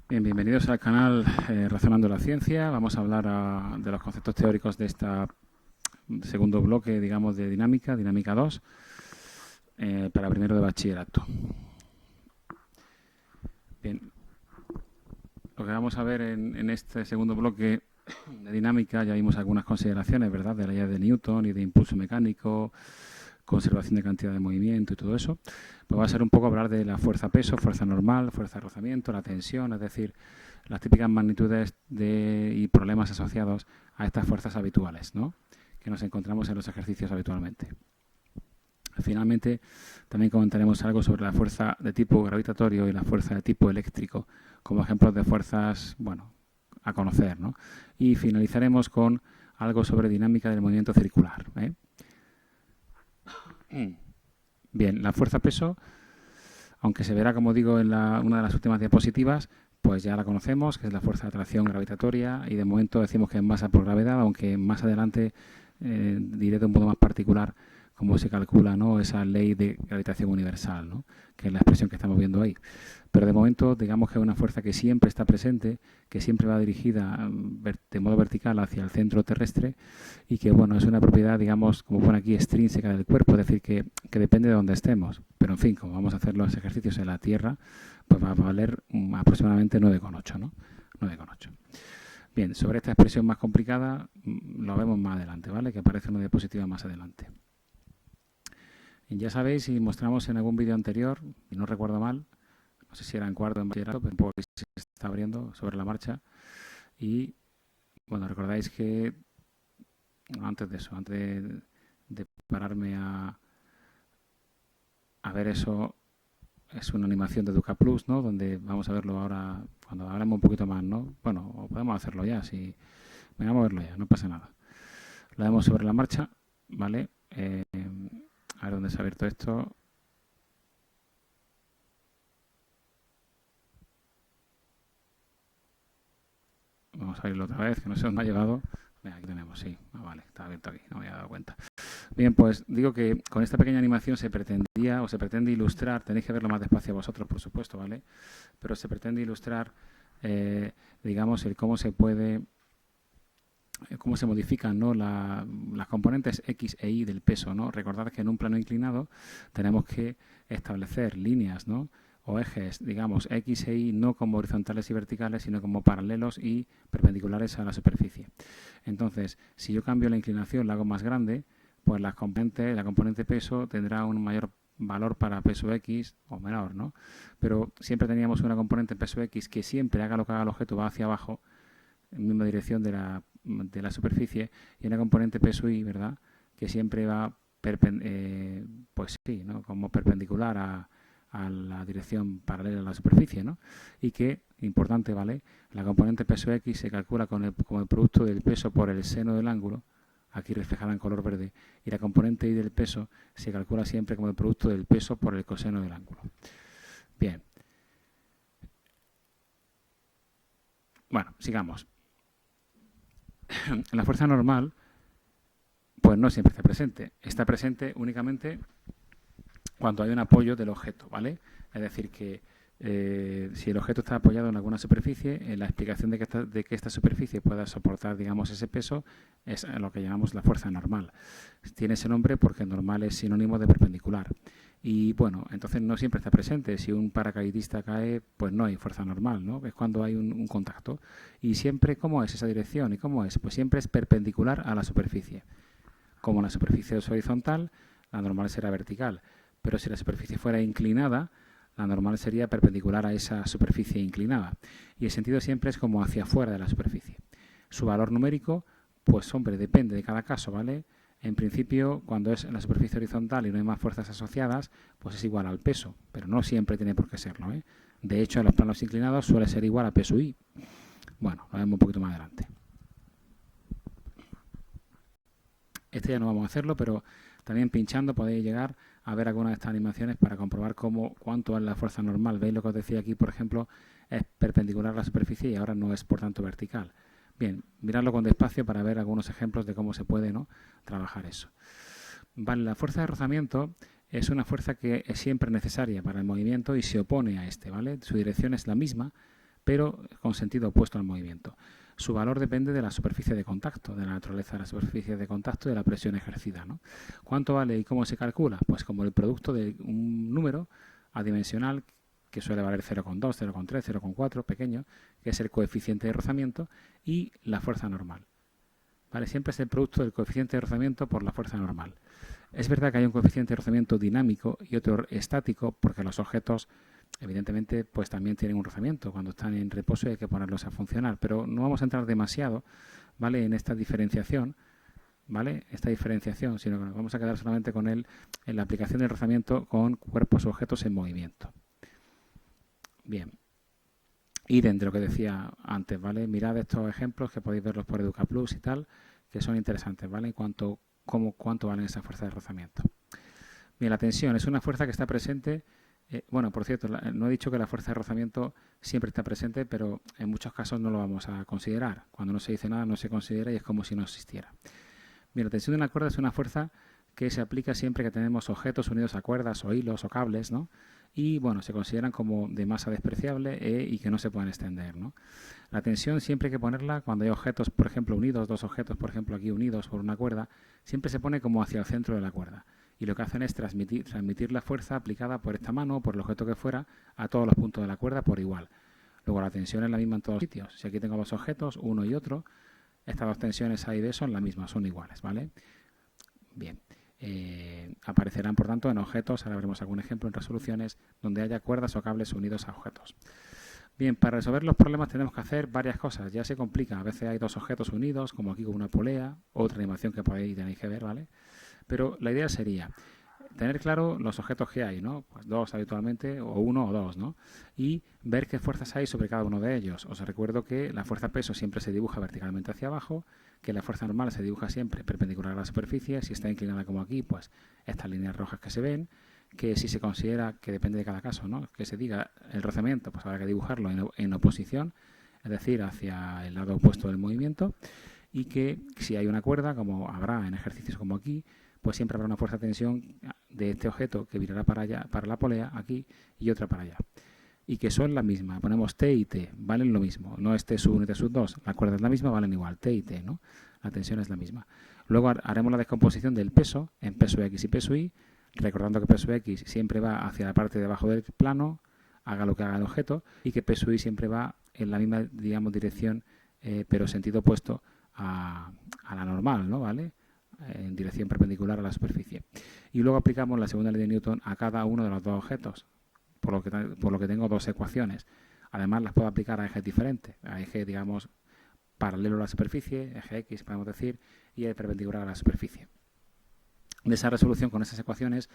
Bien, bienvenidos al canal Razonando la Ciencia. Vamos a hablar de los conceptos teóricos de este segundo bloque, digamos, de dinámica, dinámica 2, para primero de bachillerato. Bien, lo que vamos a ver en este segundo bloque de dinámica, ya vimos algunas consideraciones, ¿verdad?, de la ley de Newton y de impulso mecánico, conservación de cantidad de movimiento y todo eso. Pues va a ser un poco hablar de la fuerza-peso, fuerza normal, fuerza de rozamiento, la tensión, es decir, las típicas magnitudes y problemas asociados a estas fuerzas habituales, ¿no?, que nos encontramos en los ejercicios habitualmente. Finalmente, también comentaremos algo sobre la fuerza de tipo gravitatorio y la fuerza de tipo eléctrico, como ejemplos de fuerzas, bueno, a conocer, ¿no? Y finalizaremos con algo sobre dinámica del movimiento circular, ¿eh? Bien, la fuerza-peso, aunque se verá, como digo, en una de las últimas diapositivas, pues ya la conocemos, que es la fuerza de atracción gravitatoria, y de momento decimos que es masa por gravedad, aunque más adelante diré de un modo más particular cómo se calcula, ¿no?, esa ley de gravitación universal, ¿no?, que es la expresión que estamos viendo ahí. Pero de momento, digamos que es una fuerza que siempre está presente, que siempre va dirigida de modo vertical hacia el centro terrestre y que, bueno, es una propiedad, digamos, como pone aquí, extrínseca del cuerpo, es decir, que depende de donde estemos. Pero, en fin, como vamos a hacer los ejercicios en la Tierra, pues va a valer aproximadamente 9,8, ¿no? 9,8. Bien, sobre esta expresión más complicada lo vemos más adelante, ¿vale?, que aparece en una diapositiva más adelante. Y ya sabéis, y mostramos en algún vídeo anterior, y no recuerdo mal, no sé si era en cuarto o en bachillerato, pero un poco se está abriendo sobre la marcha. Y, bueno, recordáis que antes de eso, antes de pararme a ver eso, es una animación de Educa Plus, ¿no?, donde vamos a verlo ahora, cuando hablemos un poquito más, ¿no? Bueno, o podemos hacerlo ya, si venga a verlo ya, no pasa nada. Lo vemos sobre la marcha, ¿vale? A ver dónde se ha abierto esto. Vamos a abrirlo otra vez, que no sé dónde ha llegado. Venga, aquí tenemos, sí. Vale, está abierto aquí, no me había dado cuenta. Bien, pues digo que con esta pequeña animación se pretende ilustrar, tenéis que verlo más despacio vosotros, por supuesto, ¿vale? Pero se pretende ilustrar, digamos, el cómo se modifican, ¿no?, las componentes X e Y del peso, ¿no? Recordad que en un plano inclinado tenemos que establecer líneas, ¿no?, o ejes, digamos, X e Y, no como horizontales y verticales, sino como paralelos y perpendiculares a la superficie. Entonces, si yo cambio la inclinación, la hago más grande, pues la componente peso tendrá un mayor valor para peso X o menor, ¿no? Pero siempre teníamos una componente peso X que siempre, haga lo que haga el objeto, va hacia abajo, en misma dirección de la superficie, y una componente peso Y, ¿verdad?, que siempre va pues sí, ¿no?, como perpendicular a la dirección paralela a la superficie, ¿no? Y que, importante, ¿vale?, la componente peso X se calcula como el producto del peso por el seno del ángulo, aquí reflejada en color verde, y la componente Y del peso se calcula siempre como el producto del peso por el coseno del ángulo. Bien. Bueno, sigamos. La fuerza normal, pues no siempre está presente. Está presente únicamente cuando hay un apoyo del objeto, ¿vale? Es decir, que si el objeto está apoyado en alguna superficie, la explicación de que esta superficie pueda soportar, digamos, ese peso es lo que llamamos la fuerza normal. Tiene ese nombre porque normal es sinónimo de perpendicular. Y bueno, entonces no siempre está presente. Si un paracaidista cae, pues no hay fuerza normal, ¿no? Es cuando hay un contacto. Y siempre, ¿cómo es esa dirección? ¿Y cómo es? Pues siempre es perpendicular a la superficie. Como la superficie es horizontal, la normal será vertical. Pero si la superficie fuera inclinada, la normal sería perpendicular a esa superficie inclinada. Y el sentido siempre es como hacia afuera de la superficie. Su valor numérico, pues hombre, depende de cada caso, ¿vale? En principio, cuando es en la superficie horizontal y no hay más fuerzas asociadas, pues es igual al peso, pero no siempre tiene por qué serlo, ¿eh? De hecho, en los planos inclinados suele ser igual a peso Y. Bueno, lo vemos un poquito más adelante. Este ya no vamos a hacerlo, pero también pinchando podéis llegar a ver algunas de estas animaciones para comprobar cuánto es la fuerza normal. ¿Veis lo que os decía aquí? Por ejemplo, es perpendicular a la superficie y ahora no es, por tanto, vertical. Bien, miradlo con despacio para ver algunos ejemplos de cómo se puede, ¿no?, trabajar eso. Vale, la fuerza de rozamiento es una fuerza que es siempre necesaria para el movimiento y se opone a este, ¿vale? Su dirección es la misma, pero con sentido opuesto al movimiento. Su valor depende de la superficie de contacto, de la naturaleza de la superficie de contacto y de la presión ejercida, ¿no? ¿Cuánto vale y cómo se calcula? Pues como el producto de un número adimensional que suele valer 0,2, 0,3, 0,4, pequeño, que es el coeficiente de rozamiento, y la fuerza normal. ¿Vale? Siempre es el producto del coeficiente de rozamiento por la fuerza normal. Es verdad que hay un coeficiente de rozamiento dinámico y otro estático, porque los objetos evidentemente pues también tienen un rozamiento. Cuando están en reposo hay que ponerlos a funcionar, pero no vamos a entrar demasiado, ¿vale?, en esta diferenciación, ¿vale?, sino que nos vamos a quedar solamente con en la aplicación del rozamiento con cuerpos o objetos en movimiento. Bien. Y dentro de lo que decía antes, ¿vale? Mirad estos ejemplos que podéis verlos por EducaPlus y tal, que son interesantes, ¿vale? En cuanto cuánto valen esas fuerzas de rozamiento. Bien, la tensión es una fuerza que está presente. Bueno, por cierto, no he dicho que la fuerza de rozamiento siempre está presente, pero en muchos casos no lo vamos a considerar. Cuando no se dice nada, no se considera y es como si no existiera. Bien, la tensión de una cuerda es una fuerza que se aplica siempre que tenemos objetos unidos a cuerdas o hilos o cables, ¿no? Y, bueno, se consideran como de masa despreciable y que no se pueden extender, ¿no? La tensión siempre hay que ponerla cuando hay objetos, por ejemplo, unidos, dos objetos, por ejemplo, aquí unidos por una cuerda, siempre se pone como hacia el centro de la cuerda. Y lo que hacen es transmitir la fuerza aplicada por esta mano o por el objeto que fuera a todos los puntos de la cuerda por igual. Luego la tensión es la misma en todos los sitios. Si aquí tengo dos objetos, uno y otro, estas dos tensiones A y B son las mismas, son iguales, ¿vale? Bien. Aparecerán, por tanto, en objetos, ahora veremos algún ejemplo en resoluciones, donde haya cuerdas o cables unidos a objetos. Bien, para resolver los problemas tenemos que hacer varias cosas. Ya se complica, a veces hay dos objetos unidos, como aquí con una polea, otra animación que tenéis que ver, ¿vale? Pero la idea sería tener claro los objetos que hay, ¿no? Pues dos habitualmente, o uno o dos, ¿no? Y ver qué fuerzas hay sobre cada uno de ellos. Os recuerdo que la fuerza peso siempre se dibuja verticalmente hacia abajo, que la fuerza normal se dibuja siempre perpendicular a la superficie. Si está inclinada como aquí, pues estas líneas rojas que se ven, que si se considera, que depende de cada caso, ¿no?, que se diga el rozamiento, pues habrá que dibujarlo en oposición, es decir, hacia el lado opuesto del movimiento, y que si hay una cuerda, como habrá en ejercicios como aquí, pues siempre habrá una fuerza de tensión de este objeto que virará para allá, para la polea, aquí, y otra para allá. Y que son las mismas. Ponemos T y T, valen lo mismo. No es T sub 1 y T sub 2. La cuerda es la misma, valen igual, T y T, ¿no? La tensión es la misma. Luego haremos la descomposición del peso en peso X y peso Y, recordando que peso X siempre va hacia la parte de abajo del plano, haga lo que haga el objeto, y que peso Y siempre va en la misma, digamos, dirección, pero sentido opuesto a la normal, ¿no? ¿Vale? En dirección perpendicular a la superficie. Y luego aplicamos la segunda ley de Newton a cada uno de los dos objetos, por lo que tengo dos ecuaciones. Además las puedo aplicar a ejes diferentes, a eje, digamos, paralelo a la superficie, eje X podemos decir, y el perpendicular a la superficie. De esa resolución con esas ecuaciones,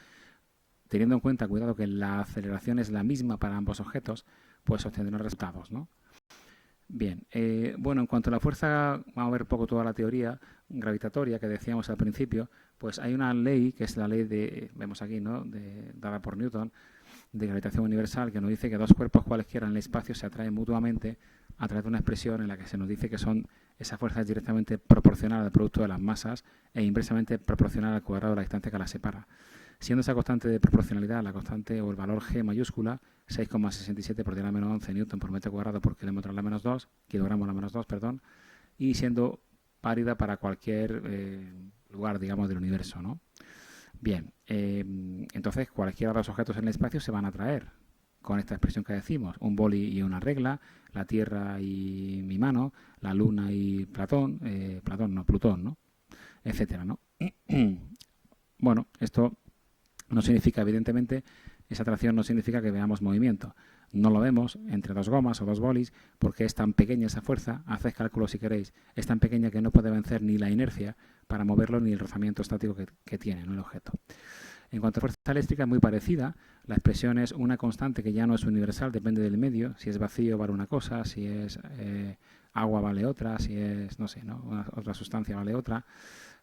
teniendo en cuenta, cuidado, que la aceleración es la misma para ambos objetos, pues obtendremos resultados, ¿no? Bien, bueno, en cuanto a la fuerza, vamos a ver un poco toda la teoría gravitatoria que decíamos al principio. Pues hay una ley, que es la ley vemos aquí, ¿no?, dada por Newton, de gravitación universal, que nos dice que dos cuerpos cualesquiera en el espacio se atraen mutuamente a través de una expresión en la que se nos dice que esa fuerza es directamente proporcional al producto de las masas e inversamente proporcional al cuadrado de la distancia que las separa. Siendo esa constante de proporcionalidad la constante o el valor G mayúscula, 6,67 por 10 a la menos 11 newton por metro cuadrado por kilómetro a la menos 2, kilogramo a la menos 2, perdón, y siendo válida para cualquier lugar, digamos, del universo, ¿no? Bien, entonces cualquiera de los objetos en el espacio se van a atraer con esta expresión que decimos, un boli y una regla, la Tierra y mi mano, la Luna y Plutón, ¿no? Etcétera, ¿no? Bueno, esto no significa, evidentemente, esa atracción no significa que veamos movimiento. No lo vemos entre dos gomas o dos bolis porque es tan pequeña esa fuerza, haced cálculos si queréis, es tan pequeña que no puede vencer ni la inercia para moverlo ni el rozamiento estático que tiene, ¿no?, el objeto. En cuanto a fuerza eléctrica, es muy parecida. La expresión es una constante que ya no es universal, depende del medio. Si es vacío vale una cosa, si es agua vale otra, si es, no sé, ¿no?, otra sustancia vale otra.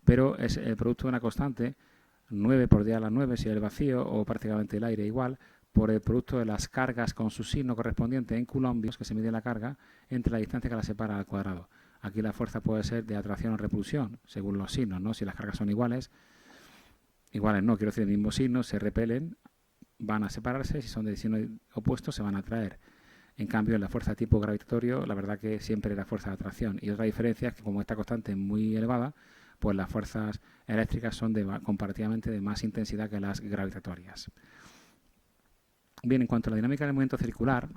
Pero es el producto de una constante, 9 por 10 a la 9 si es el vacío, o prácticamente el aire igual, por el producto de las cargas con su signo correspondiente en coulombios, que se mide la carga, entre la distancia que la separa al cuadrado. Aquí la fuerza puede ser de atracción o repulsión, según los signos, ¿no? Si las cargas son iguales no, quiero decir, el mismo signo, se repelen, van a separarse, si son de signo opuesto se van a atraer. En cambio, en la fuerza de tipo gravitatorio, la verdad que siempre es la fuerza de atracción. Y otra diferencia es que como esta constante es muy elevada, pues las fuerzas eléctricas son comparativamente de más intensidad que las gravitatorias. Bien, en cuanto a la dinámica del movimiento circular,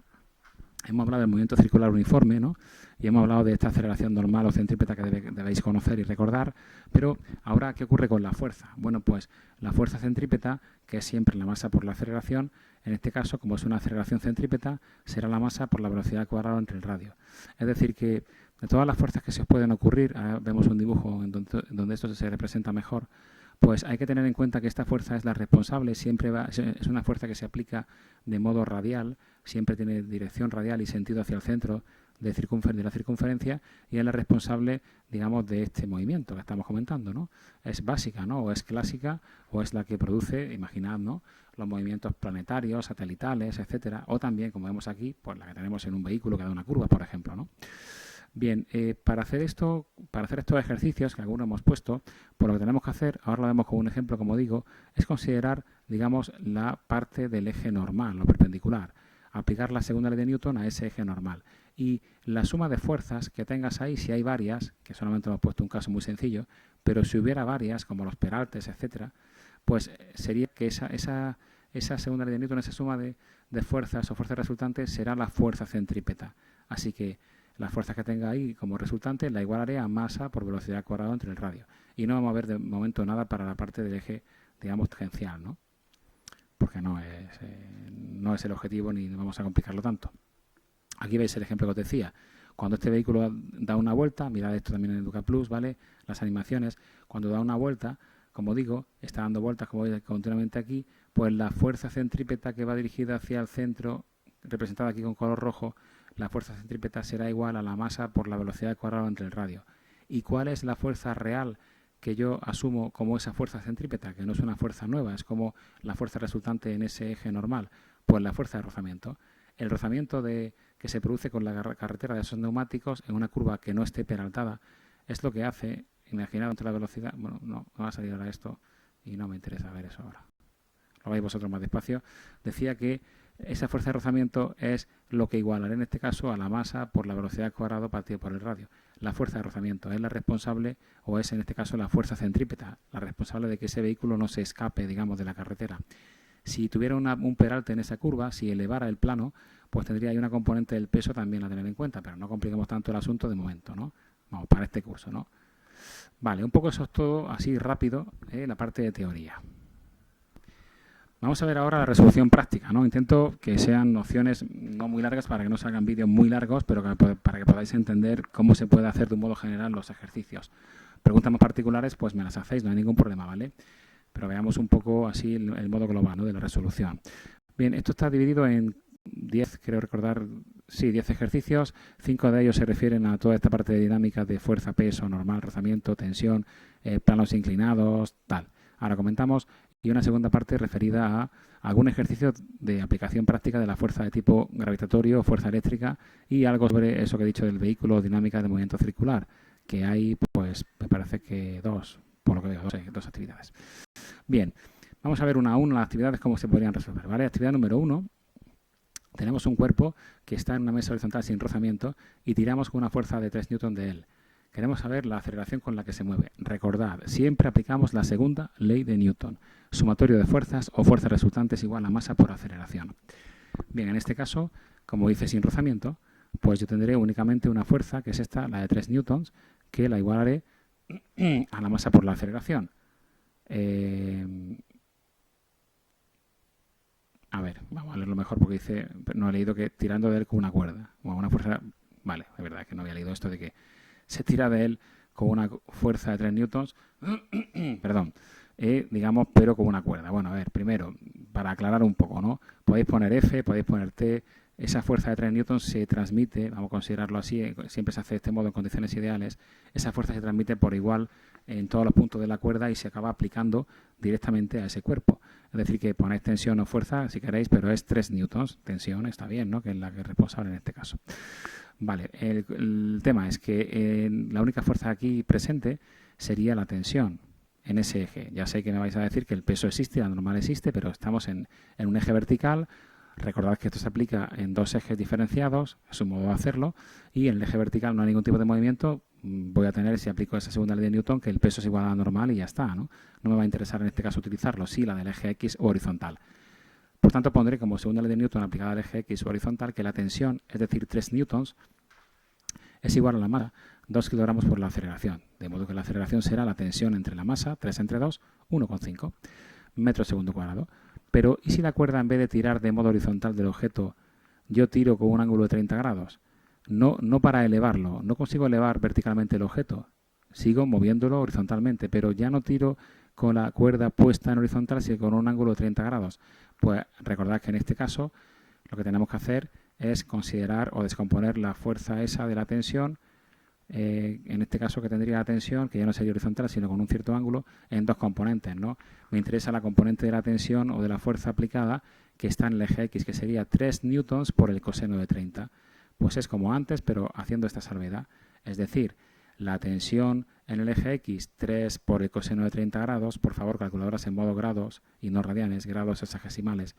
hemos hablado del movimiento circular uniforme, ¿no? Y hemos hablado de esta aceleración normal o centrípeta que debéis conocer y recordar. Pero ahora, ¿qué ocurre con la fuerza? Bueno, pues la fuerza centrípeta, que es siempre la masa por la aceleración, en este caso, como es una aceleración centrípeta, será la masa por la velocidad al cuadrado entre el radio. Es decir, que de todas las fuerzas que se os pueden ocurrir, ahora vemos un dibujo en donde esto se representa mejor, pues hay que tener en cuenta que esta fuerza es la responsable, es una fuerza que se aplica de modo radial, siempre tiene dirección radial y sentido hacia el centro de la circunferencia, y es la responsable, digamos, de este movimiento que estamos comentando, ¿no? Es básica, ¿no? O es clásica, o es la que produce, imaginad, ¿no?, los movimientos planetarios, satelitales, etcétera, o también, como vemos aquí, pues la que tenemos en un vehículo que da una curva, por ejemplo, ¿no? Bien, para hacer estos ejercicios que algunos hemos puesto, pues lo que tenemos que hacer, ahora lo vemos como un ejemplo, como digo, es considerar, digamos, la parte del eje normal, lo perpendicular, aplicar la segunda ley de Newton a ese eje normal. Y la suma de fuerzas que tengas ahí, si hay varias, que solamente hemos puesto un caso muy sencillo, pero si hubiera varias, como los peraltes, etcétera, pues sería que esa segunda ley de Newton, esa suma de fuerzas o fuerzas resultantes, será la fuerza centrípeta. Así que las fuerzas que tenga ahí como resultante la igualaré a masa por velocidad al cuadrado entre el radio. Y no vamos a ver de momento nada para la parte del eje, digamos, tangencial, ¿no? Porque no es el objetivo ni vamos a complicarlo tanto. Aquí veis el ejemplo que os decía. Cuando este vehículo da una vuelta, mirad esto también en Educa Plus, ¿vale? Las animaciones, cuando da una vuelta, como digo, está dando vueltas como veis continuamente aquí, pues la fuerza centrípeta que va dirigida hacia el centro, representada aquí con color rojo, la fuerza centrípeta será igual a la masa por la velocidad al cuadrado entre el radio. ¿Y cuál es la fuerza real que yo asumo como esa fuerza centrípeta? Que no es una fuerza nueva, es como la fuerza resultante en ese eje normal. Pues la fuerza de rozamiento. El rozamiento que se produce con la carretera de esos neumáticos en una curva que no esté peraltada es lo que hace, imaginad entre la velocidad, bueno, no va a salir ahora esto y no me interesa ver eso ahora. Lo veis vosotros más despacio. Decía que esa fuerza de rozamiento es lo que igualaré en este caso a la masa por la velocidad al cuadrado partido por el radio. La fuerza de rozamiento es la responsable, o es en este caso la fuerza centrípeta, la responsable de que ese vehículo no se escape, digamos, de la carretera. Si tuviera un peralte en esa curva, si elevara el plano, pues tendría ahí una componente del peso también a tener en cuenta, pero no compliquemos tanto el asunto de momento, ¿no? Vamos, para este curso, ¿no? Vale, un poco eso es todo así rápido, la parte de teoría. Vamos a ver ahora la resolución práctica, ¿no? Intento que sean nociones no muy largas para que no salgan vídeos muy largos, pero para que podáis entender cómo se puede hacer de un modo general los ejercicios. Preguntas más particulares, pues me las hacéis, no hay ningún problema, ¿vale? Pero veamos un poco así el modo global, ¿no?, de la resolución. Bien, esto está dividido en 10, creo recordar, sí, 10 ejercicios. 5 de ellos se refieren a toda esta parte de dinámica de fuerza, peso, normal, rozamiento, tensión, planos inclinados, tal. Ahora comentamos. Y una segunda parte referida a algún ejercicio de aplicación práctica de la fuerza de tipo gravitatorio, fuerza eléctrica, y algo sobre eso que he dicho del vehículo, dinámica de movimiento circular, que hay, pues, me parece que por lo que veo, dos actividades. Bien, vamos a ver una a una las actividades, cómo se podrían resolver, ¿vale? Actividad número 1. Tenemos un cuerpo que está en una mesa horizontal sin rozamiento y tiramos con una fuerza de 3 newton de él. Queremos saber la aceleración con la que se mueve. Recordad, siempre aplicamos la segunda ley de Newton. Sumatorio de fuerzas o fuerzas resultantes igual a masa por aceleración. Bien, en este caso, como dice sin rozamiento, pues yo tendré únicamente una fuerza, que es esta, la de 3 newtons, que la igualaré a la masa por la aceleración. A ver, vamos a leerlo mejor porque dice, no he leído que tirando de él con una cuerda. O una fuerza, vale, de verdad que no había leído esto de que se tira de él con una fuerza de 3 newtons, perdón, digamos, pero con una cuerda. Bueno, a ver, primero, para aclarar un poco, ¿no? Podéis poner F, podéis poner T, esa fuerza de 3 newtons se transmite, vamos a considerarlo así, siempre se hace de este modo en condiciones ideales, esa fuerza se transmite por igual en todos los puntos de la cuerda y se acaba aplicando directamente a ese cuerpo. Es decir, que ponéis tensión o fuerza si queréis, pero es 3 newtons, tensión está bien, ¿no?, que es la que es responsable en este caso. Vale, el tema es que la única fuerza aquí presente sería la tensión en ese eje. Ya sé que me vais a decir que el peso existe, la normal existe, pero estamos en un eje vertical Recordad que esto se aplica en dos ejes diferenciados, es un modo de hacerlo, y en el eje vertical no hay ningún tipo de movimiento. Voy a tener, si aplico esa segunda ley de Newton, que el peso es igual a la normal y ya está, ¿no? No me va a interesar en este caso utilizarlo, sí la del eje X o horizontal. Por tanto, pondré como segunda ley de Newton aplicada al eje X o horizontal que la tensión, es decir, 3 newtons, es igual a la masa 2 kilogramos por la aceleración. De modo que la aceleración será la tensión entre la masa, 3 entre 2, 1,5 metros segundo cuadrado. Pero, ¿y si la cuerda en vez de tirar de modo horizontal del objeto, yo tiro con un ángulo de 30 grados? No para elevarlo, no consigo elevar verticalmente el objeto, sigo moviéndolo horizontalmente, pero ya no tiro con la cuerda puesta en horizontal, sino con un ángulo de 30 grados. Pues recordad que en este caso lo que tenemos que hacer es considerar o descomponer la fuerza esa de la tensión, en este caso que tendría la tensión, que ya no sería horizontal, sino con un cierto ángulo, en dos componentes, ¿no? Me interesa la componente de la tensión o de la fuerza aplicada que está en el eje X, que sería 3 newtons por el coseno de 30. Pues es como antes, pero haciendo esta salvedad. Es decir, la tensión en el eje X, 3 por el coseno de 30 grados, por favor, calculadoras en modo grados y no radianes, grados sexagesimales.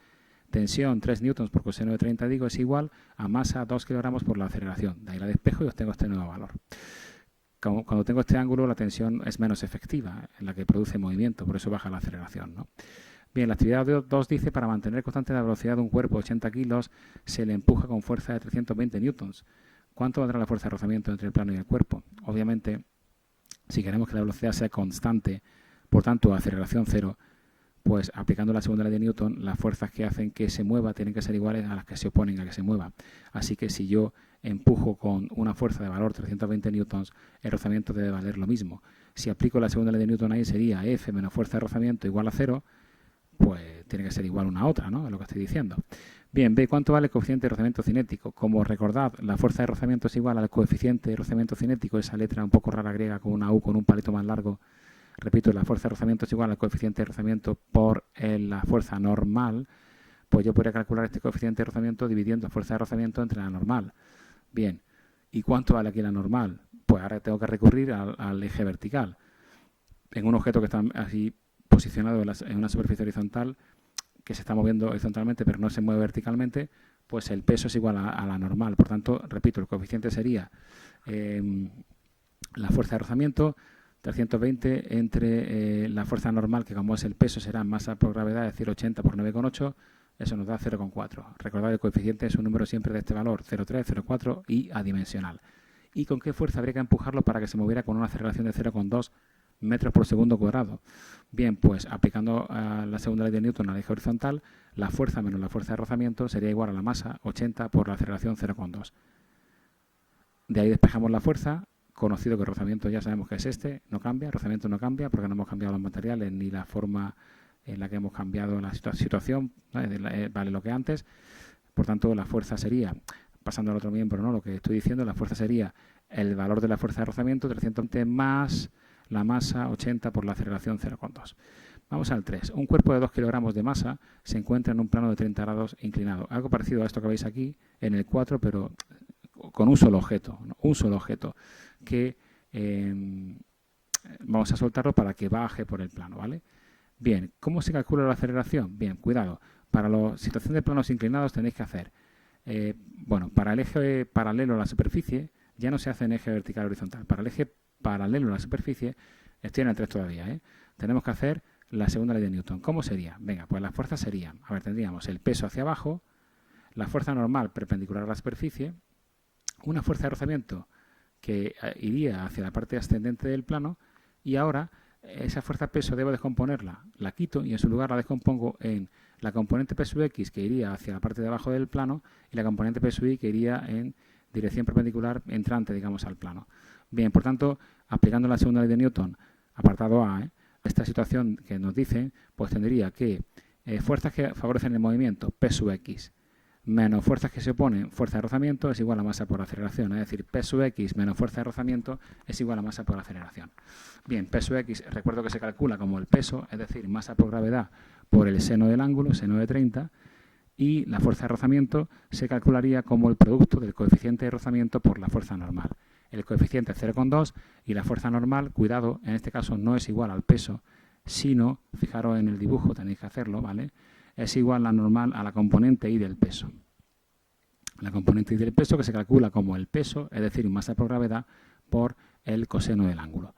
Tensión 3 newtons por coseno de 30, digo, es igual a masa 2 kilogramos por la aceleración. De ahí la despejo y obtengo este nuevo valor. Cuando tengo este ángulo, la tensión es menos efectiva, en la que produce movimiento, por eso baja la aceleración, ¿no? Bien, la actividad 2 dice, para mantener constante la velocidad de un cuerpo de 80 kilos, se le empuja con fuerza de 320 newtons. ¿Cuánto valdrá la fuerza de rozamiento entre el plano y el cuerpo? Obviamente, si queremos que la velocidad sea constante, por tanto, aceleración cero, pues aplicando la segunda ley de Newton, las fuerzas que hacen que se mueva tienen que ser iguales a las que se oponen a que se mueva. Así que si yo empujo con una fuerza de valor 320 newtons, el rozamiento debe valer lo mismo. Si aplico la segunda ley de Newton ahí, sería F menos fuerza de rozamiento igual a 0, pues tiene que ser igual una a otra, ¿no? Es lo que estoy diciendo. Bien, B, ¿cuánto vale el coeficiente de rozamiento cinético? Como recordad, la fuerza de rozamiento es igual al coeficiente de rozamiento cinético, esa letra un poco rara griega con una U con un palito más largo. Repito, la fuerza de rozamiento es igual al coeficiente de rozamiento por la fuerza normal. Pues yo podría calcular este coeficiente de rozamiento dividiendo la fuerza de rozamiento entre la normal. Bien, ¿y cuánto vale aquí la normal? Pues ahora tengo que recurrir al eje vertical. En un objeto que está así posicionado en una superficie horizontal, que se está moviendo horizontalmente pero no se mueve verticalmente, pues el peso es igual a la normal. Por tanto, repito, el coeficiente sería la fuerza de rozamiento, 320 entre la fuerza normal, que como es el peso será masa por gravedad, es decir, 80 por 9,8, eso nos da 0,4. Recordad que el coeficiente es un número siempre de este valor, 0,3, 0,4 y adimensional. ¿Y con qué fuerza habría que empujarlo para que se moviera con una aceleración de 0,2 metros por segundo cuadrado? Bien, pues aplicando la segunda ley de Newton al eje horizontal, la fuerza menos la fuerza de rozamiento sería igual a la masa, 80 por la aceleración 0,2. De ahí despejamos la fuerza, conocido que el rozamiento ya sabemos que es este, no cambia, el rozamiento no cambia porque no hemos cambiado los materiales ni la forma en la que hemos cambiado la situación, vale lo que antes. Por tanto, la fuerza sería, pasando al otro miembro, ¿no? Lo que estoy diciendo, la fuerza sería el valor de la fuerza de rozamiento, 320 más la masa, 80 por la aceleración 0,2. Vamos al 3. Un cuerpo de 2 kilogramos de masa se encuentra en un plano de 30 grados inclinado. Algo parecido a esto que veis aquí en el 4, pero con un solo objeto, ¿no? Un solo objeto que vamos a soltarlo para que baje por el plano, ¿vale? Bien, ¿cómo se calcula la aceleración? Bien, cuidado. Para la situación de planos inclinados tenéis que hacer, bueno, para el eje paralelo a la superficie ya no se hace en eje vertical horizontal. Para el eje paralelo a la superficie, estoy en el 3 todavía, tenemos que hacer la segunda ley de Newton. ¿Cómo sería? Venga, pues las fuerzas serían, a ver, tendríamos el peso hacia abajo, la fuerza normal perpendicular a la superficie, una fuerza de rozamiento que iría hacia la parte ascendente del plano, y ahora esa fuerza peso debo descomponerla, la quito y en su lugar la descompongo en la componente peso X que iría hacia la parte de abajo del plano y la componente peso Y que iría en dirección perpendicular entrante, digamos, al plano. Bien, por tanto, aplicando la segunda ley de Newton, apartado A, esta situación que nos dice, pues tendría que fuerzas que favorecen el movimiento, P sub X, menos fuerzas que se oponen, fuerza de rozamiento, es igual a masa por aceleración. Es decir, P sub X menos fuerza de rozamiento es igual a masa por aceleración. Bien, P sub X, recuerdo que se calcula como el peso, es decir, masa por gravedad por el seno del ángulo, seno de 30, y la fuerza de rozamiento se calcularía como el producto del coeficiente de rozamiento por la fuerza normal. El coeficiente es 0,2 y la fuerza normal, cuidado, en este caso no es igual al peso, sino, fijaros en el dibujo, tenéis que hacerlo, ¿vale? es igual la normal a la componente y del peso. La componente y del peso que se calcula como el peso, es decir, masa por gravedad, por el coseno del ángulo.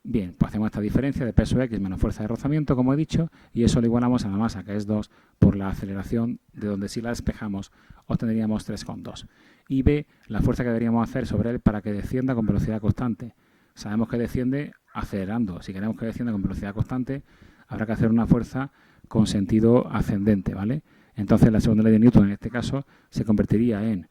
Bien, pues hacemos esta diferencia de peso X menos fuerza de rozamiento, como he dicho, y eso lo igualamos a la masa, que es 2, por la aceleración, de donde si la despejamos obtendríamos 3,2. Y B, la fuerza que deberíamos hacer sobre él para que descienda con velocidad constante. Sabemos que desciende acelerando. Si queremos que descienda con velocidad constante, habrá que hacer una fuerza con sentido ascendente, ¿vale? Entonces la segunda ley de Newton en este caso se convertiría en,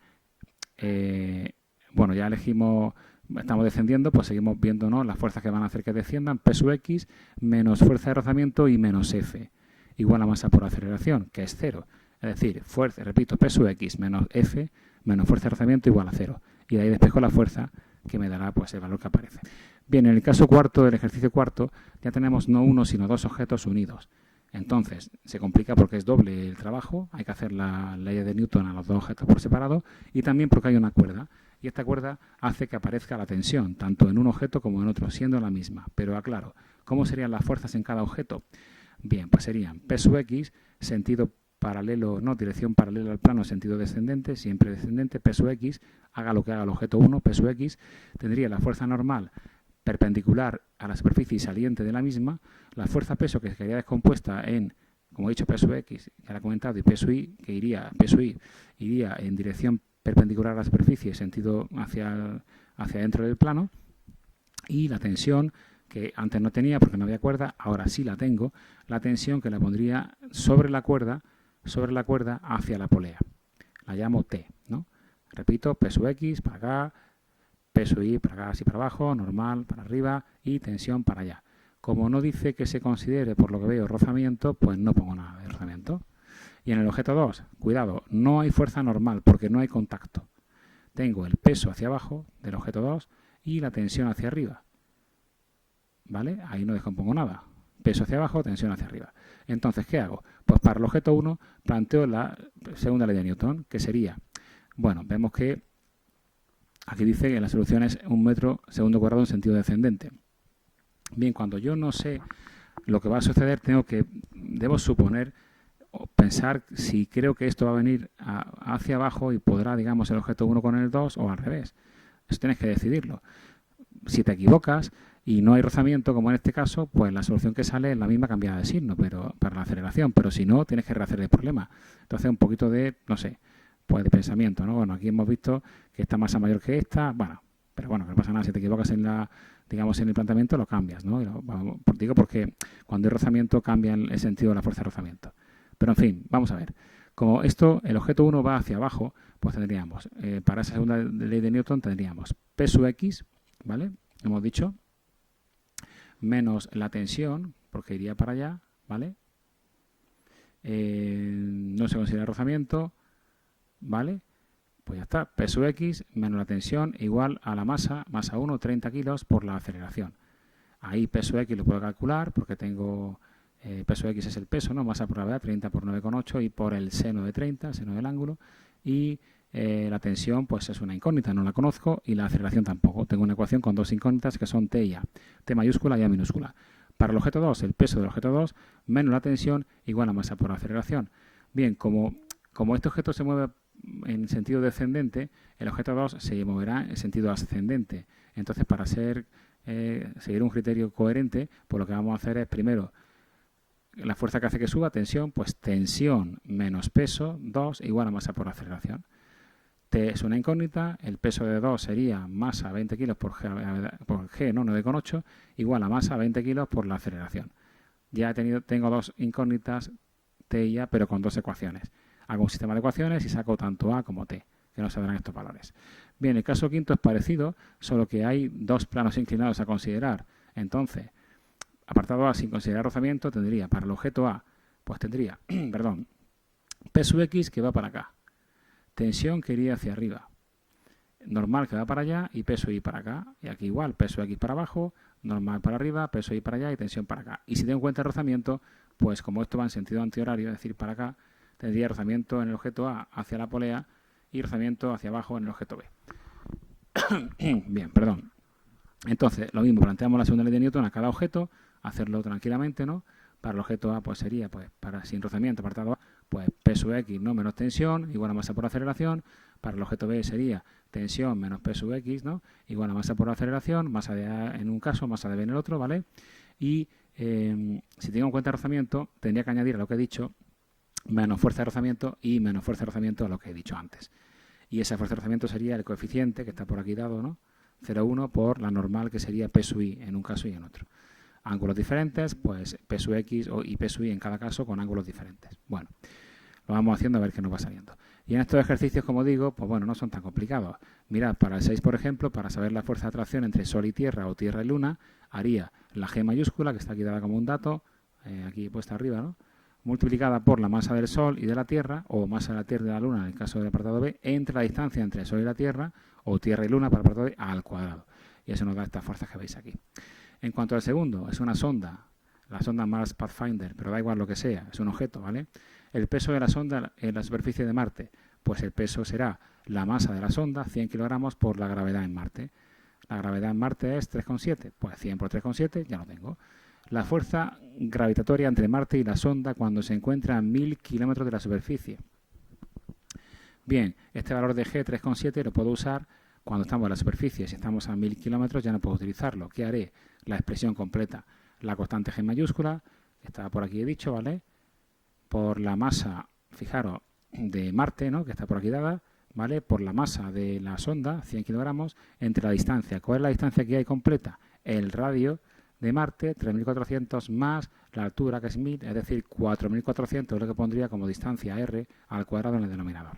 bueno, ya elegimos, estamos descendiendo, pues seguimos viendo, ¿no?, las fuerzas que van a hacer que desciendan, peso X menos fuerza de rozamiento y menos F, igual a masa por aceleración, que es 0. Es decir, fuerza, repito, peso X menos F menos fuerza de rozamiento igual a 0. Y de ahí despejo la fuerza que me dará pues el valor que aparece. Bien, en el caso cuarto del ejercicio cuarto ya tenemos no uno sino dos objetos unidos. Entonces se complica porque es doble el trabajo, hay que hacer la ley de Newton a los dos objetos por separado y también porque hay una cuerda. Y esta cuerda hace que aparezca la tensión, tanto en un objeto como en otro, siendo la misma. Pero aclaro, ¿cómo serían las fuerzas en cada objeto? Bien, pues serían peso X, sentido paralelo, no, dirección paralela al plano, sentido descendente, siempre descendente, peso X, haga lo que haga el objeto 1, peso X, tendría la fuerza normal perpendicular a la superficie y saliente de la misma, la fuerza peso que quedaría descompuesta en, como he dicho, peso X, ya lo he comentado, y peso Y, que iría en dirección perpendicular a la superficie, sentido hacia dentro del plano, y la tensión, que antes no tenía porque no había cuerda, ahora sí la tengo, la tensión que la pondría sobre la cuerda hacia la polea. La llamo T, ¿no? Repito, peso X para acá, peso Y para acá, así para abajo, normal para arriba y tensión para allá. Como no dice que se considere, por lo que veo, rozamiento, pues no pongo nada de rozamiento. Y en el objeto 2, cuidado, no hay fuerza normal porque no hay contacto. Tengo el peso hacia abajo del objeto 2 y la tensión hacia arriba. ¿Vale? Ahí no descompongo nada. Peso hacia abajo, tensión hacia arriba. Entonces, ¿qué hago? Pues para el objeto 1 planteo la segunda ley de Newton, que sería, bueno, vemos que aquí dice que la solución es 1 metro segundo cuadrado en sentido descendente. Bien, cuando yo no sé lo que va a suceder, debo suponer o pensar si creo que esto va a venir hacia abajo y podrá, digamos, el objeto 1 con el 2 o al revés. Eso tienes que decidirlo. Si te equivocas y no hay rozamiento, como en este caso, pues la solución que sale es la misma cambiada de signo, pero para la aceleración. Pero si no, tienes que rehacer el problema. Entonces, un poquito de, no sé, pues de pensamiento, ¿no? Bueno, aquí hemos visto que esta masa mayor que esta, bueno, pero bueno, que no pasa nada. Si te equivocas en digamos, en el planteamiento, lo cambias, ¿no? Digo porque cuando hay rozamiento cambia el sentido de la fuerza de rozamiento. Pero en fin, vamos a ver. Como esto, el objeto 1 va hacia abajo, pues tendríamos, para esa segunda ley de Newton, tendríamos peso X, ¿vale? Hemos dicho, menos la tensión, porque iría para allá, ¿vale? No se considera rozamiento, ¿vale? Pues ya está, peso X menos la tensión igual a la masa 1, 30 kilos por la aceleración. Ahí peso X lo puedo calcular porque tengo, peso X es el peso, ¿no? Masa por gravedad, 30 por 9,8 y por el seno de 30, seno del ángulo, y la tensión pues es una incógnita, no la conozco, y la aceleración tampoco. Tengo una ecuación con dos incógnitas que son T y A, T mayúscula y A minúscula. Para el objeto 2, el peso del objeto 2 menos la tensión igual a masa por aceleración. Bien, como este objeto se mueve en sentido descendente, el objeto 2 se moverá en sentido ascendente. Entonces, para seguir un criterio coherente, pues lo que vamos a hacer es, primero, la fuerza que hace que suba, tensión, pues tensión menos peso, 2, igual a masa por aceleración. T es una incógnita, el peso de 2 sería masa 20 kilos por G, ¿no? 9,8, igual a masa 20 kilos por la aceleración. Ya tengo dos incógnitas, T y A, pero con dos ecuaciones. Hago un sistema de ecuaciones y saco tanto A como T, que no sabrán estos valores. Bien, el caso quinto es parecido, solo que hay dos planos inclinados a considerar. Entonces, apartado A, sin considerar rozamiento, tendría para el objeto A, pues tendría, perdón, peso X que va para acá, tensión que iría hacia arriba, normal que va para allá y peso Y para acá. Y aquí igual, peso X para abajo, normal para arriba, peso Y para allá y tensión para acá. Y si tengo en cuenta el rozamiento, pues como esto va en sentido antihorario, es decir, para acá, tendría rozamiento en el objeto A hacia la polea y rozamiento hacia abajo en el objeto B. Bien, perdón. Entonces, lo mismo, planteamos la segunda ley de Newton a cada objeto, hacerlo tranquilamente, ¿no? Para el objeto A pues sería, pues para sin rozamiento, apartado A, pues peso X no menos tensión igual a masa por aceleración. Para el objeto B sería tensión menos peso X, ¿no? Igual a masa por aceleración, masa de A en un caso, masa de B en el otro, ¿vale? Y si tengo en cuenta el rozamiento, tendría que añadir a lo que he dicho menos fuerza de rozamiento y menos fuerza de rozamiento a lo que he dicho antes. Y esa fuerza de rozamiento sería el coeficiente que está por aquí dado, ¿no? 0,1 por la normal, que sería peso I en un caso y en otro. Ángulos diferentes, pues peso X y peso Y en cada caso con ángulos diferentes. Bueno, lo vamos haciendo a ver qué nos va saliendo. Y en estos ejercicios, como digo, pues bueno, no son tan complicados. Mirad, para el 6, por ejemplo, para saber la fuerza de atracción entre Sol y Tierra o Tierra y Luna, haría la G mayúscula, que está aquí dada como un dato, aquí puesta arriba, ¿no? Multiplicada por la masa del Sol y de la Tierra, o masa de la Tierra y de la Luna en el caso del apartado B, entre la distancia entre el Sol y la Tierra, o Tierra y Luna para el apartado B, al cuadrado. Y eso nos da estas fuerzas que veis aquí. En cuanto al segundo, es una sonda, la sonda Mars Pathfinder, pero da igual lo que sea, es un objeto, ¿vale? El peso de la sonda en la superficie de Marte, pues el peso será la masa de la sonda, 100 kilogramos, por la gravedad en Marte. La gravedad en Marte es 3,7, pues 100 por 3,7 ya lo tengo. La fuerza gravitatoria entre Marte y la sonda cuando se encuentra a 1000 kilómetros de la superficie. Bien, este valor de G 3,7 lo puedo usar cuando estamos en la superficie. Si estamos a 1000 kilómetros ya no puedo utilizarlo. ¿Qué haré? La expresión completa. La constante G mayúscula, que está por aquí he dicho, ¿vale? Por la masa, fijaros, de Marte, ¿no? Que está por aquí dada, ¿vale? Por la masa de la sonda, 100 kilogramos, entre la distancia. ¿Cuál es la distancia que hay completa? El radio de Marte, 3.400 más la altura, que es 1000, es decir, 4.400 es lo que pondría como distancia R al cuadrado en el denominador.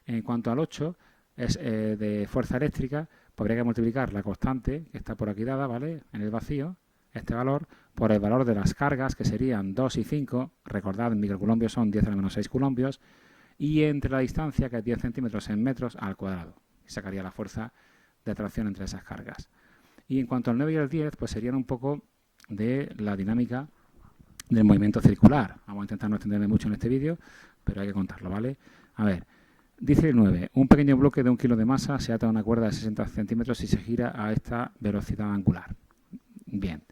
En cuanto al 8, es de fuerza eléctrica, pues habría que multiplicar la constante, que está por aquí dada, ¿vale? En el vacío, este valor, por el valor de las cargas, que serían 2 y 5, recordad, en microcoulombios son 10 a la menos 6 coulombios, y entre la distancia, que es 10 centímetros en metros al cuadrado. Y sacaría la fuerza de atracción entre esas cargas. Y en cuanto al 9 y el 10, pues serían un poco de la dinámica del movimiento circular. Vamos a intentar no extenderme mucho en este vídeo, pero hay que contarlo, ¿vale? A ver, dice el 9, un pequeño bloque de 1 kilo de masa se ata a una cuerda de 60 centímetros y se gira a esta velocidad angular. Bien.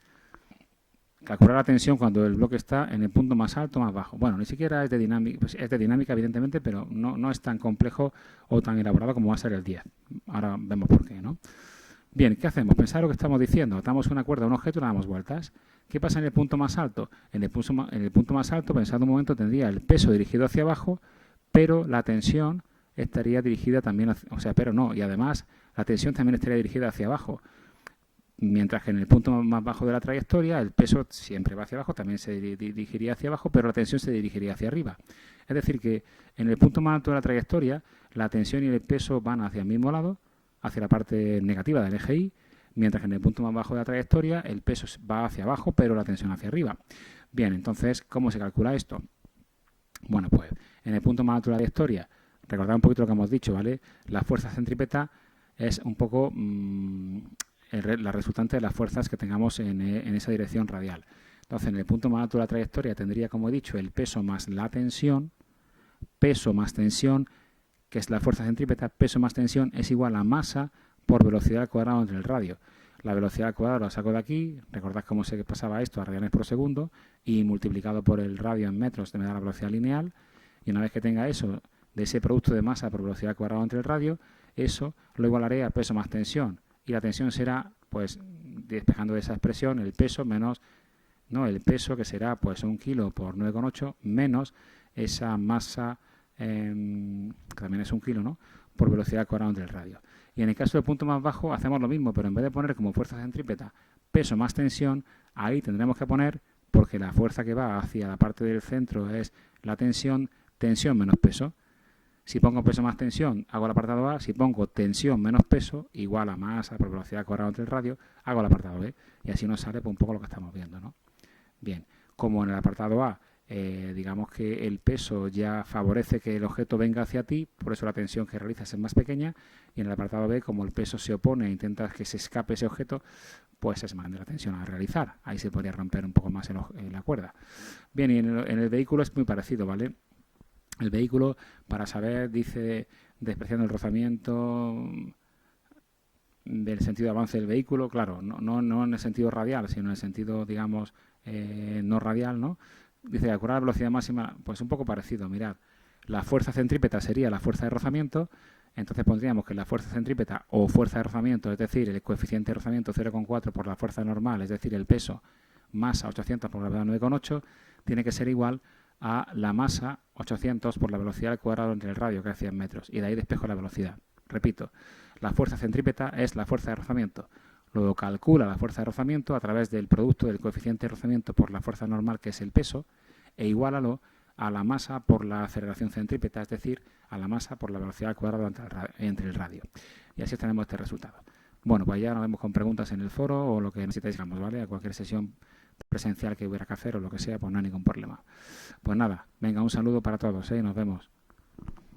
Calcular la tensión cuando el bloque está en el punto más alto o más bajo. Bueno, ni siquiera es de dinámica, pues es de dinámica evidentemente, pero no es tan complejo o tan elaborado como va a ser el 10. Ahora vemos por qué, ¿no? Bien, ¿qué hacemos? Pensar lo que estamos diciendo. Atamos una cuerda a un objeto y le damos vueltas. ¿Qué pasa en el punto más alto? En el punto más alto, pensando un momento, tendría el peso dirigido hacia abajo, pero la tensión estaría dirigida también, pero no, y además la tensión también estaría dirigida hacia abajo. Mientras que en el punto más bajo de la trayectoria el peso siempre va hacia abajo, también se dirigiría hacia abajo, pero la tensión se dirigiría hacia arriba. Es decir, que en el punto más alto de la trayectoria la tensión y el peso van hacia el mismo lado, hacia la parte negativa del eje Y, mientras que en el punto más bajo de la trayectoria el peso va hacia abajo, pero la tensión hacia arriba. Bien, entonces, ¿cómo se calcula esto? Bueno, pues en el punto más alto de la trayectoria, recordad un poquito lo que hemos dicho, ¿vale? La fuerza centrípeta es un poco la resultante de las fuerzas que tengamos en esa dirección radial. Entonces, en el punto más alto de la trayectoria tendría, como he dicho, el peso más la tensión, peso más tensión, que es la fuerza centrípeta, peso más tensión es igual a masa por velocidad al cuadrado entre el radio. La velocidad al cuadrado la saco de aquí, recordad cómo se pasaba esto a radianes por segundo, y multiplicado por el radio en metros me da la velocidad lineal, y una vez que tenga eso, de ese producto de masa por velocidad al cuadrado entre el radio, eso lo igualaré a peso más tensión, y la tensión será, pues, despejando de esa expresión, el peso menos, no, el peso que será, pues, 1 kilo por 9,8 menos esa masa, que también es 1 kilo, ¿no?, por velocidad al cuadrado entre el radio. Y en el caso del punto más bajo hacemos lo mismo, pero en vez de poner como fuerza centrípeta peso más tensión, ahí tendremos que poner, porque la fuerza que va hacia la parte del centro es la tensión, tensión menos peso. Si pongo peso más tensión, hago el apartado A. Si pongo tensión menos peso, igual a masa por velocidad al cuadrado entre el radio, hago el apartado B. Y así nos sale pues, un poco lo que estamos viendo, ¿no? Bien, como en el apartado A, digamos que el peso ya favorece que el objeto venga hacia ti, por eso la tensión que realizas es más pequeña, y en el apartado B, como el peso se opone e intentas que se escape ese objeto, pues es más grande la tensión a realizar. Ahí se podría romper un poco más la cuerda. Bien, y en el vehículo es muy parecido, ¿vale? El vehículo, para saber, dice, despreciando el rozamiento del sentido de avance del vehículo, claro, no en el sentido radial, sino en el sentido, digamos, no radial, ¿no? Dice calcular la velocidad máxima, pues un poco parecido, mirad. La fuerza centrípeta sería la fuerza de rozamiento, entonces pondríamos que la fuerza centrípeta o fuerza de rozamiento, es decir, el coeficiente de rozamiento 0,4 por la fuerza normal, es decir, el peso masa 800 por gravedad 9,8, tiene que ser igual a la masa 800 por la velocidad al cuadrado entre el radio, que es 100 metros, y de ahí despejo la velocidad. Repito, la fuerza centrípeta es la fuerza de rozamiento. Luego calcula la fuerza de rozamiento a través del producto del coeficiente de rozamiento por la fuerza normal, que es el peso, e igualalo a la masa por la aceleración centrípeta, es decir, a la masa por la velocidad al cuadrado entre el radio. Y así obtenemos este resultado. Bueno, pues ya nos vemos con preguntas en el foro o lo que necesitéis, digamos, ¿vale? A cualquier sesión presencial que hubiera que hacer o lo que sea, pues no hay ningún problema. Pues nada, venga, un saludo para todos, ¿eh? Nos vemos.